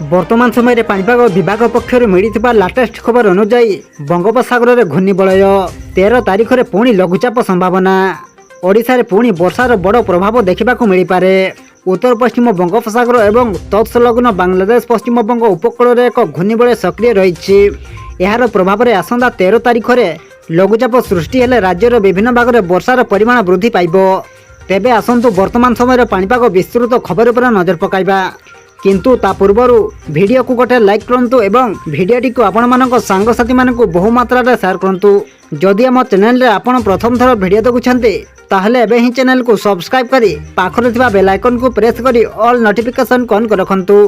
वर्तमान समय पाणीपाग विभाग पक्षर मिलता लाटेस्ट खबर अनुजाई बंगोपसागर में घूर्णिबलय 13 तारिख में पुणी लघुचाप संभावना। ओडिशा रे पुणी वर्षार बड़ प्रभाव देखा मिल पारे। उत्तर पश्चिम बंगोपसागर एवं तत्सलग्न बांग्लादेश पश्चिम बंग उपकूल एक घूर्णिबलय सक्रिय रही। यार प्रभाव में आसंता 13 तारिख में लघुचाप सृष्टि हेले राज्यर विभिन्न भाग में वर्षार परिमाण वृद्धि पाइब। तेबे आसंतु वर्तमान समय पाणीपाग विस्तृत खबर पर नजर पकाइबा, किंतु ता पूर्वर वीडियो को गोटे लाइक करंतु एवं वीडियोटी को आपण मानक सांगसाथी मानक बहु मात्रा रे शेयर करंतु। जदि हम चैनल रे आपण प्रथम थर वीडियो देखुछन्ते ताहले एबे ही चैनल को सब्सक्राइब करी पाखरे थिबा बेल आइकन को प्रेस करी ऑल नोटिफिकेशन ऑन कर रखंतु।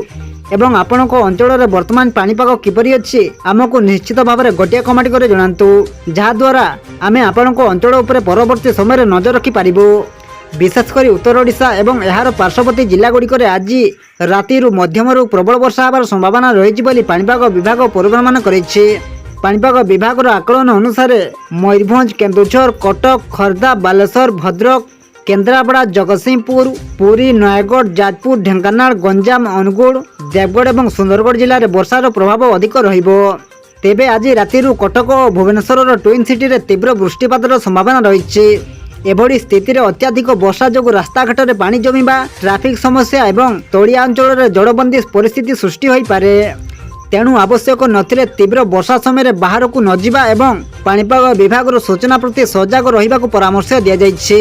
एवं आपण को अंचल रे वर्तमान पाणीपाग किपरि अछि हमको निश्चित भाव में गोटे कमेंट करे जणांतु, जहा द्वारा आमे आपण को अंचल उपरे परवर्ती समय रे नजर रखि पारिबो। विशेषकर उत्तर ओडिशा एवं यार पार्श्ववर्ती जिलागुड़िक आज राति मध्यम प्रबल वर्षा होबार संभावना रही बोली पाणीपाग विभाग पूर्वानुमान करिछि। पाणीपाग विभाग आकलन अनुसार मयूरभंज, केन्दुझर, कटक, खर्दा, बालेश्वर, भद्रक, केन्द्रापड़ा, जगतसिंहपुर, पुरी, नयगढ़, जाजपुर, ढेंकानाल, गंजाम, अनुगुल, देवगढ़ और सुंदरगढ़ जिले में वर्षार प्रभाव अधिक रहिबो। तेबे आज राति कटक और भुवनेश्वर ट्विन सिटी रे तीव्र वृष्टिपातर संभावना रही। एभली स्थिति रे अत्याधिक वर्षा जो रास्ताघाट में पानी जमीबा, ट्राफिक समस्या एवं तलिया अंचल में जड़बंदी परिस्थिति सृष्टि हो पारे। तेणु आवश्यक नथिले तीव्र वर्षा समय बाहर को न जिबा एवं पाणीपाग विभाग सूचना प्रति सजग रहिबाकु परामर्श दिया जायछि।